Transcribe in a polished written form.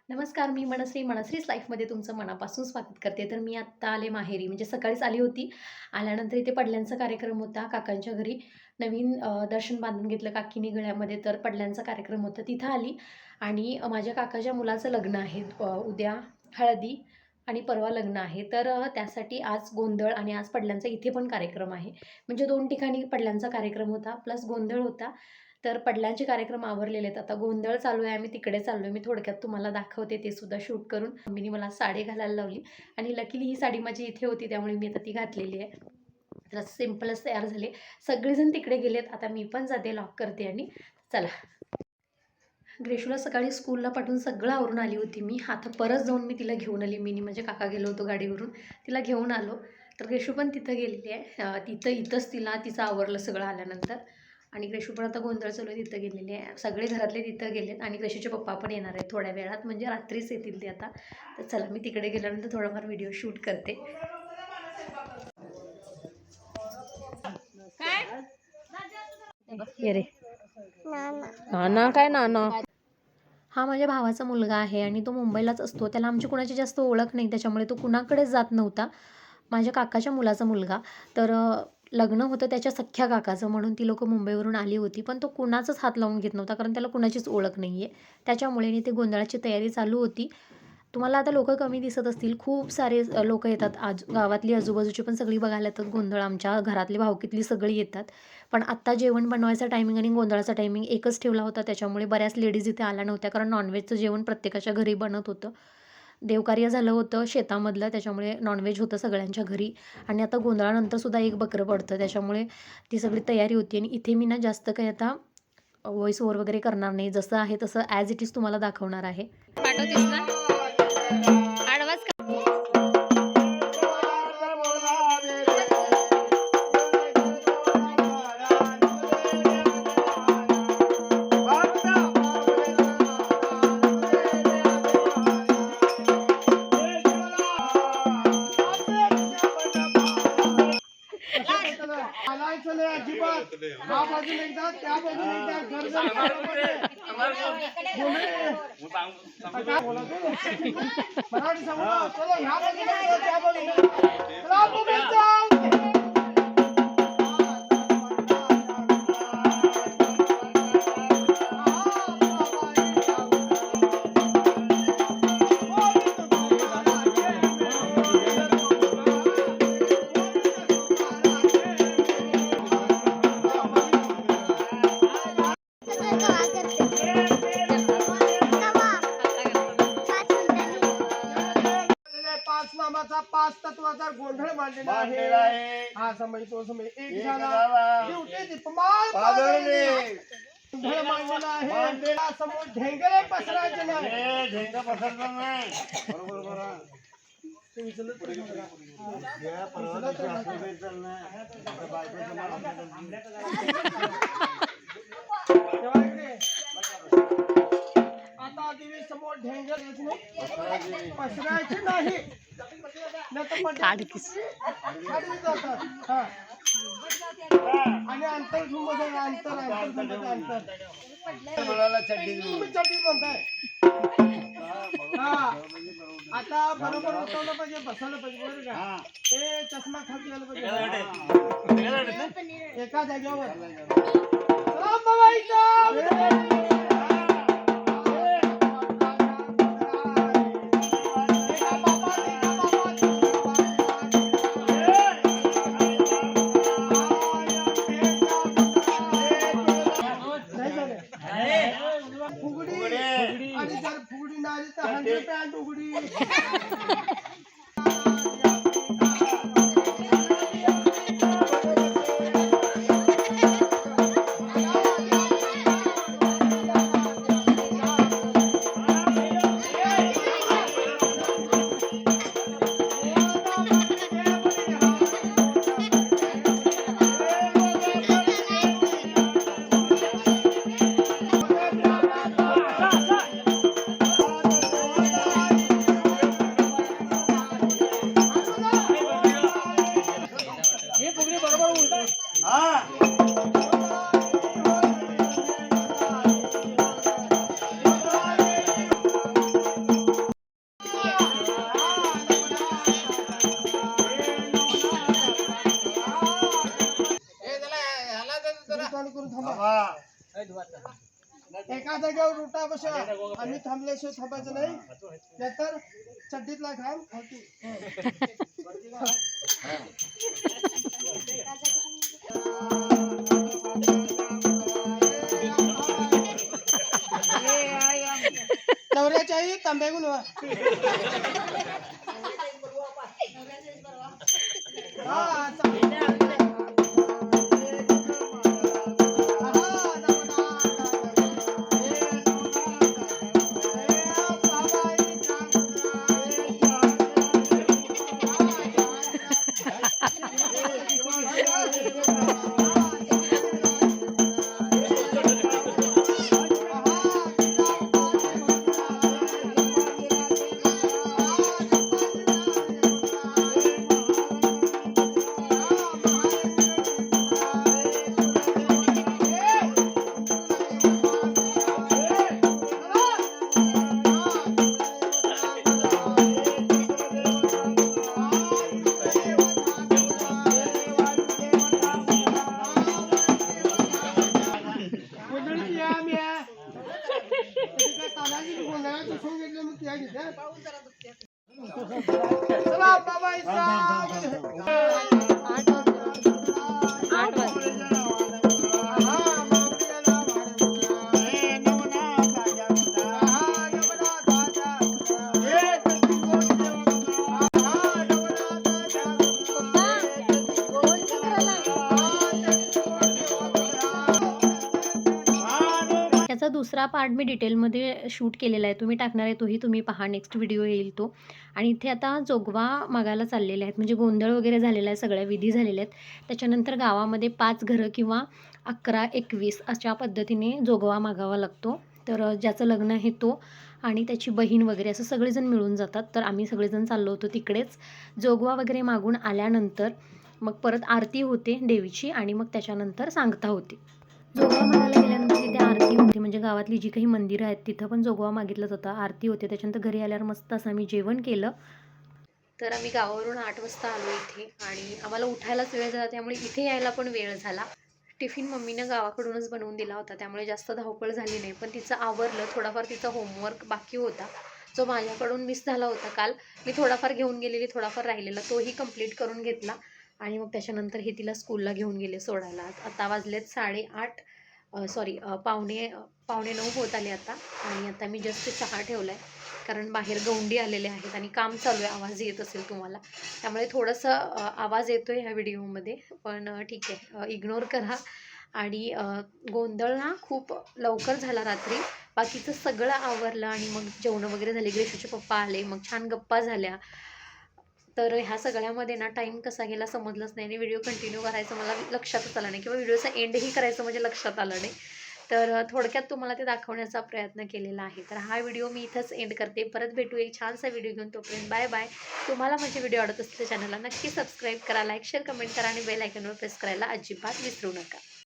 नमस्कार, मी मनश्रीच लाईफमध्ये तुमचं मनापासून स्वागत करते. तर मी आत्ता आले माहेरी, म्हणजे सकाळीच आली होती. आल्यानंतर इथे पडल्यांचा कार्यक्रम होता काकांच्या घरी. नवीन दर्शन बांधून घेतलं काकीनी गळ्यामध्ये, तर पडल्यांचा कार्यक्रम होता. तिथं आली आणि माझ्या काकाच्या मुलाचं लग्न आहे. उद्या हळदी आणि परवा लग्न आहे. तर त्यासाठी आज गोंधळ आणि आज पडल्यांचा इथे पण कार्यक्रम आहे. म्हणजे 2 ठिकाणी पडल्यांचा कार्यक्रम होता, प्लस गोंधळ होता. तर पडल्यांचे कार्यक्रम आवरलेले आहेत. आता गोंधळ चालू आहे, आम्ही तिकडे चाललोय. मी थोडक्यात तुम्हाला दाखवते ते सुद्धा शूट करून. मम्मीने मला साडी घालायला लावली आणि लकीली ही साडी माझी इथे होती, त्यामुळे मी आता ती घातलेली आहे. तर असं सिंपलच तयार झाले. सगळेजण तिकडे गेलेत. आता मी पण जाते, लॉक करते आणि चला. ग्रेशूला सकाळी स्कूलला पाठवून सगळं आवरून आली होती मी. आता परत जाऊन मी तिला घेऊन आली. मी म्हणजे काका गेलो होतो गाडीवरून, तिला घेऊन आलो. तर ग्रेशू पण तिथं गेलेली आहे. इथंच तिला तिचं आवरलं सगळं आल्यानंतर. आणि ग्रेशू पण आता गोंधळ चालू आहे, तिथं गेलेली आहे. सगळे घरातले तिथं गेलेत आणि ग्रेशूचे पप्पा पण येणार आहेत थोड्या वेळात, म्हणजे रात्रीच येतील ते आता. तर चला, मी तिकडे गेल्यानंतर थोडाफार व्हिडिओ शूट करते. ये रे नाना. काय नाना? हा माझ्या भावाचा मुलगा आहे आणि तो मुंबईलाच असतो. त्याला आमची कुणाची जास्त ओळख नाही, त्याच्यामुळे तो कुणाकडेच जात नव्हता. माझ्या काकाच्या मुलाचा मुलगा. तर लग्न होतं त्याच्या सख्ख्या काकाचं, म्हणून ती लोकं मुंबईवरून आली होती. पण तो कुणाचाच हात लावून घेत नव्हता, कारण त्याला कुणाचीच ओळख नाही आहे. त्याच्यामुळे ते गोंधळाची तयारी चालू होती. तुम्हाला आता लोकं कमी दिसत असतील. खूप सारे लोकं येतात. गावातली आजूबाजूची पण सगळी बघायला येतात गोंधळ. आमच्या घरातली भावकीतली सगळी येतात. पण आत्ता जेवण बनवायचा टायमिंग आणि गोंधळाचा टायमिंग एकच ठेवला होता. त्याच्यामुळे बऱ्याच लेडीज इथे आल्या नव्हत्या, कारण नॉनव्हेजचं जेवण प्रत्येकाच्या घरी बनत होतं. देवकार्य झालं होतं शेतामधलं, त्याच्यामुळे नॉनव्हेज होतं सगळ्यांच्या घरी. आणि आता गोंधळानंतरसुद्धा एक बकरं पडतं, त्याच्यामुळे ती सगळी तयारी होती. आणि इथे मी ना जास्त काही आता व्हॉईस ओव्हर वगैरे करणार नाही. जसं आहे तसं ॲज इट इज तुम्हाला दाखवणार आहे. पाठवतेस ना? आडवाच अजिबात हा बाजूला एकदा त्या बाजूला एकदा मराठी सांगू चलो ह्या बाजूला त्या बाजूला पाच तत्वाचा गोंधळ मांडलेला आहे. हा समय तो समय एक झाला शेवटी दीपमाळ गोंधळ मांडलेला आहे. समोर ढेंगरे पसरायचे नाही. ढेंग पसरणार नाही. बरोबर आता देवी समोर ढेंगर पसरायचे नाही. आणि अंतर चड्डी म्हणताय. आता बरोबर उठवलं पाहिजे, बसवलं पाहिजे, बरोबर का? ते चष्मा खाली गेला पाहिजे एका जागेवर. फुगडी आणि जर फुगडी नाही तर 100 उघडी. एका जागेवर उठा बसा. आम्ही थांबल्याशिवाय थांबायचं नाही, नाहीतर चड्डीतला घाम खाती. नवऱ्याच्याही तांब्यागून वा. हा, चला बाबा त्याचा दुसरा पार्ट मी डिटेलमध्ये शूट केलेला आहे, तुम्ही टाकणार आहे तोही तुम्ही पहा, नेक्स्ट व्हिडिओ येईल तो. आणि इथे आता जोगवा मागायला चाललेले आहेत, म्हणजे गोंधळ वगैरे झालेला आहे, सगळ्या विधी झालेल्या आहेत. त्याच्यानंतर गावामध्ये 5 घरं किंवा 11-21 अशा पद्धतीने जोगवा मागावा लागतो. तर ज्याचं लग्न आहे तो आणि त्याची बहीण वगैरे असं सगळेजण मिळून जातात. तर आम्ही सगळेजण चाललो होतो तिकडेच. जोगवा वगैरे मागून आल्यानंतर मग परत आरती होते देवीची आणि मग त्याच्यानंतर सांगता होते. जोगवा मागायला गेल्यानंतर तिथे आरती होती, म्हणजे गावातली जी काही मंदिरं आहेत तिथं पण जोगवा मागितला होता, आरती होते. त्याच्यानंतर घरी आल्यावर मस्त असं आम्ही जेवण केलं. तर आम्ही गावावरून 8 वाजता आलो इथे आणि आम्हाला उठायलाच वेळ झाला, त्यामुळे इथे यायला पण वेळ झाला. टिफिन मम्मीनं गावाकडूनच बनवून दिला होता, त्यामुळे जास्त धावपळ झाली नाही. पण तिचं आवरलं, थोडाफार तिचा होमवर्क बाकी होता जो माझ्याकडून मिस झाला होता काल. मी थोडाफार घेऊन गेलेली, थोडाफार राहिलेला तोही कंप्लीट करून घेतला. आणि मग त्याच्यानंतर हे तिला स्कूलला घेऊन गेले सोडायला. आता वाजलेत 8:30, पावणे 9 होत आले आता. आणि आता मी जस्ट चहा ठेवला आहे, कारण बाहेर गौंडी आलेले आहेत आणि काम चालू आहे, आवाज येत असेल तुम्हाला. त्यामुळे थोडंसं आवाज येतो आहे ह्या व्हिडिओमध्ये, पण ठीक आहे, इग्नोर करा. आणि गोंधळ ना खूप लवकर झाला रात्री, बाकीचं सगळं आवरलं आणि मग जेवणं वगैरे झाली. ग्रेशूचे पप्पा आले, मग छान गप्पा झाल्या. तर ह्या सगळ्यामध्ये ना टाईम कसा गेला समजलंच नाही आणि व्हिडिओ कंटिन्यू करायचं मला लक्षातच आलं नाही, किंवा व्हिडिओचा एंडही करायचं म्हणजे लक्षात आलं नाही. तर थोडक्यात तुम्हाला ते दाखवण्याचा प्रयत्न केलेला आहे. तर हा व्हिडिओ मी इथंच एंड करते. परत भेटू एक छानसा व्हिडिओ घेऊन, तोपर्यंत बाय बाय. तुम्हाला माझे व्हिडिओ आवडत असतील तर चॅनलला नक्की सबस्क्राईब करा, लाईक शेअर कमेंट करा आणि बेल आयकॉनवर प्रेस करायला अजिबात विसरू नका.